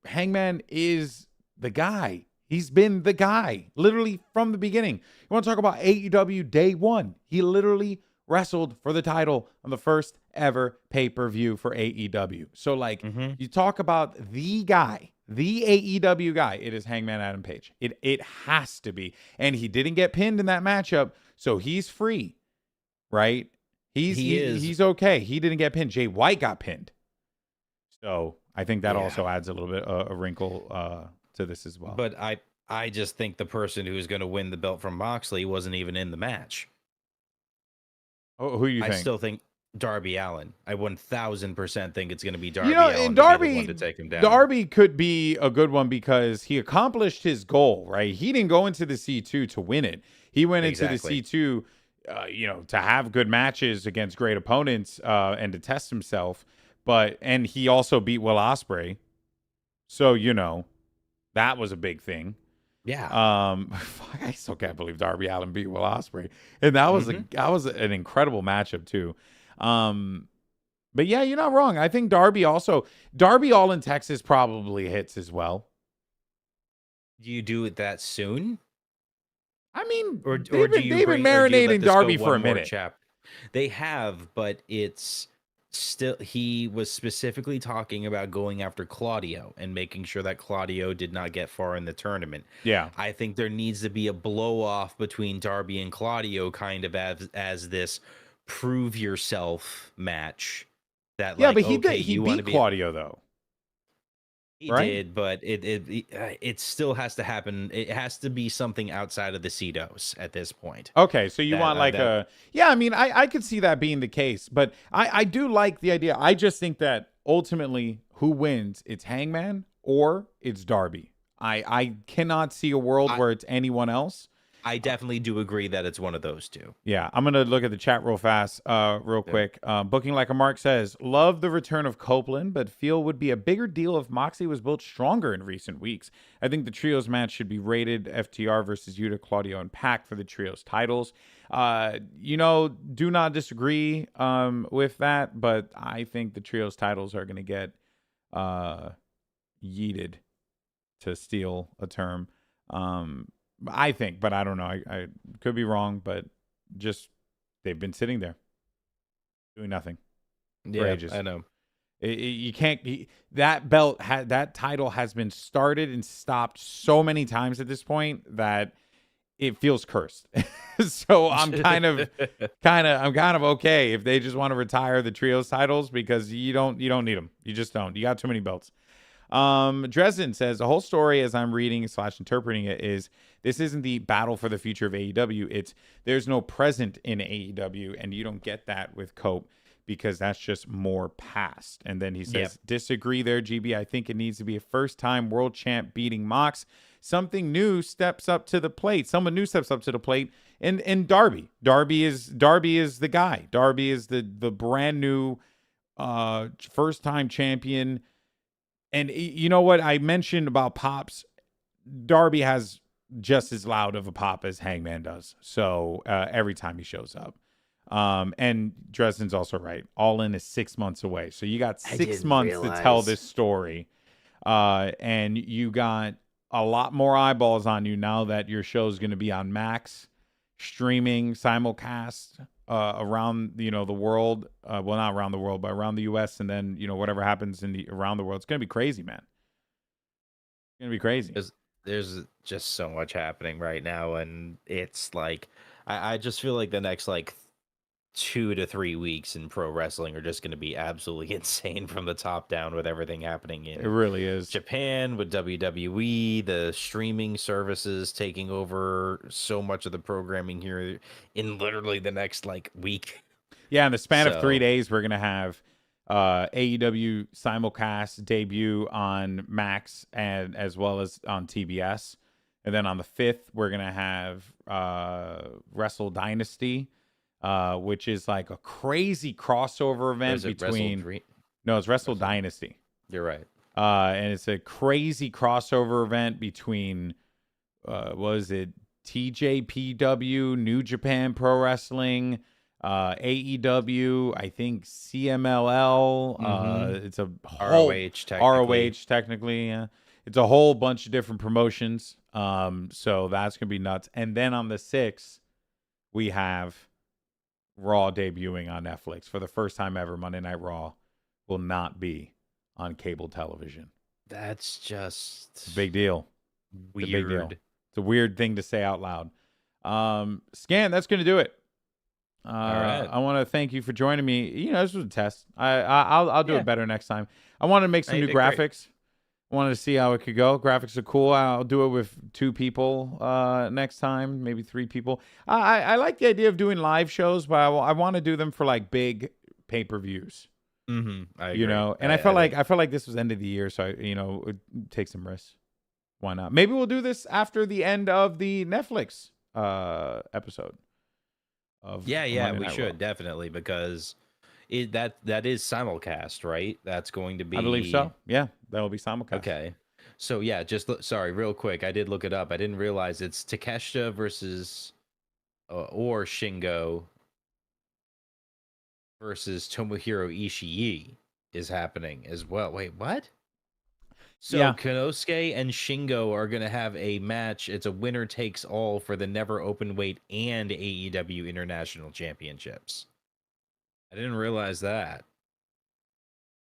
Hangman is the guy. He's been the guy, literally from the beginning. You want to talk about AEW day one? He literally wrestled for the title on the first ever pay-per-view for AEW. So, like, you talk about the guy, the AEW guy, it is Hangman Adam Page. It has to be. And he didn't get pinned in that matchup, so he's free, right? He's okay. He didn't get pinned. Jay White got pinned. So I think that also adds a little bit a wrinkle to this as well. But I just think the person who's going to win the belt from Moxley wasn't even in the match. Who do you think? I still think Darby Allin. I 1000% think it's going to be Darby Allin. And Darby, to be the one to take him down. Darby could be a good one because he accomplished his goal, right? He didn't go into the C2 to win it. He went into the C2, to have good matches against great opponents and to test himself. And he also beat Will Ospreay. So, that was a big thing. Yeah. I still can't believe Darby Allin beat Will Ospreay. And that was an incredible matchup too. But yeah, you're not wrong. I think Darby All in Texas probably hits as well. Do you do it that soon? I mean, or they've been marinating Darby for a minute. They have, but it's still, he was specifically talking about going after Claudio and making sure that Claudio did not get far in the tournament. Yeah. I think there needs to be a blow off between Darby and Claudio, kind of as this prove yourself match. That but he beat Claudio though. He did, but it still has to happen. It has to be something outside of the CEDOS at this point. Okay, so you want I mean, I could see that being the case, but I do like the idea. I just think that ultimately who wins, it's Hangman or it's Darby. I cannot see a world where it's anyone else. I definitely do agree that it's one of those two. Yeah, I'm going to look at the chat real fast, real quick. Booking Like a Mark says, love the return of Copeland, but feel would be a bigger deal if Moxley was built stronger in recent weeks. I think the trios match should be rated FTR versus Yuta, Claudio, and Pac for the trios titles. Do not disagree with that, but I think the trios titles are going to get yeeted, to steal a term. I think, but I don't know. I could be wrong, but just they've been sitting there doing nothing for ages. I know. You can't. That belt that title has been started and stopped so many times at this point that it feels cursed. So I'm kind of okay if they just want to retire the trios titles because you don't need them. You just don't. You got too many belts. Dresden says the whole story as I'm reading / interpreting it is this isn't the battle for the future of AEW. It's there's no present in AEW, and you don't get that with Cope because that's just more past. And then he says, disagree there, GB. I think it needs to be a first-time world champ beating Mox. Something new steps up to the plate. Someone new steps up to the plate. And Darby. Darby is the guy. Darby is the brand new first-time champion. And you know what I mentioned about pops? Darby has just as loud of a pop as Hangman does. So every time he shows up. And Dresden's also right. All In is 6 months away. So you got 6 months to tell this story. And you got a lot more eyeballs on you now that your show is going to be on Max, streaming, simulcast around the world. Well, not around the world, but around the US, and then whatever happens around the world. It's gonna be crazy, man. It's gonna be crazy. There's just so much happening right now, and it's like I just feel like the next 2 to 3 weeks in pro wrestling are just going to be absolutely insane from the top down with everything happening in it really is Japan with WWE, the streaming services taking over so much of the programming here in literally the next week. Yeah, in the span of 3 days, we're going to have AEW simulcast debut on Max and as well as on TBS. And then on the 5th, we're going to have Wrestle Dynasty, which is like a crazy crossover event between. No, it's Wrestle Dynasty. You're right. And it's a crazy crossover event between, what was it? TJPW, New Japan Pro Wrestling, AEW, I think CMLL. It's a whole ROH technically. Yeah. It's a whole bunch of different promotions. So that's gonna be nuts. And then on the 6th, we have Raw debuting on Netflix for the first time ever. Monday Night Raw will not be on cable television. That's just big deal. Weird. It's a big deal. It's a weird thing to say out loud. Scan, that's going to do it. All right. I want to thank you for joining me. You know, this was a test. I'll do it better next time. I want to make some new graphics. Great. I wanted to see how it could go. Graphics are cool. I'll do it with 2 people next time, maybe 3 people. I like the idea of doing live shows, but I want to do them for like big pay-per-views. Mm-hmm. I agree. You know, and I felt like this was end of the year, so I take some risks. Why not? Maybe we'll do this after the end of the Netflix episode. Yeah, we should definitely, because that is simulcast, right? That's going to be. I believe so. Yeah, that will be simulcast. Okay, so yeah, sorry, real quick, I did look it up. I didn't realize it's Takeshita versus or Shingo versus Tomohiro Ishii is happening as well. Wait, what? So Konosuke and Shingo are going to have a match. It's a winner takes all for the Never Openweight and AEW International Championships. I didn't realize that.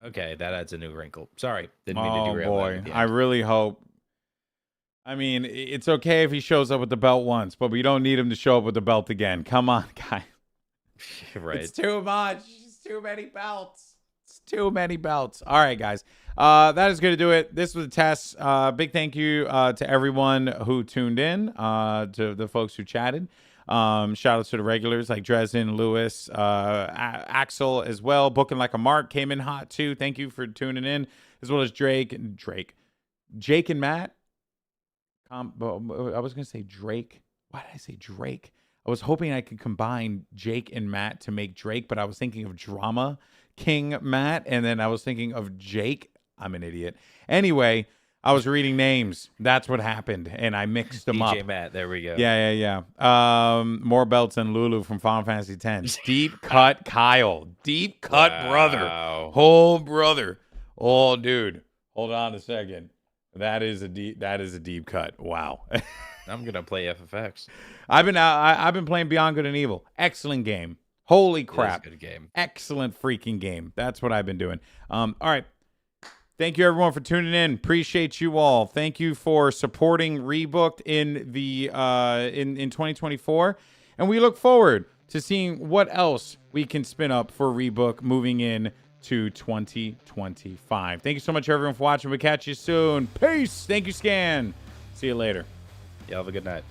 Okay, that adds a new wrinkle. Sorry, didn't mean to derail that at the end. I really hope. I mean, it's okay if he shows up with the belt once, but we don't need him to show up with the belt again. Come on, guy. Right. It's too much. It's too many belts. It's too many belts. All right, guys. That is going to do it. This was a test. Big thank you to everyone who tuned in, to the folks who chatted. Shout out to the regulars like Dresden, Lewis, Axel as well. Booking Like a Mark came in hot too. Thank you for tuning in, as well as Jake and Matt. I was going to say Drake. Why did I say Drake? I was hoping I could combine Jake and Matt to make Drake, but I was thinking of Drama King Matt, and then I was thinking of Jake. I'm an idiot. Anyway, I was reading names. That's what happened, and I mixed them up. DJ Matt, there we go. Yeah. More belts than Lulu from Final Fantasy X. Deep cut Kyle. Deep cut brother. Whole brother. Oh, dude. Hold on a second. That is a deep cut. Wow. I'm gonna play FFX. I've been playing Beyond Good and Evil. Excellent game. Holy crap. Good game. Excellent freaking game. That's what I've been doing. All right. Thank you everyone for tuning in. Appreciate you all. Thank you for supporting Rebooked in the in 2024. And we look forward to seeing what else we can spin up for Rebook moving in to 2025. Thank you so much everyone for watching. We'll catch you soon. Peace. Thank you, Scan. See you later. Yeah, have a good night.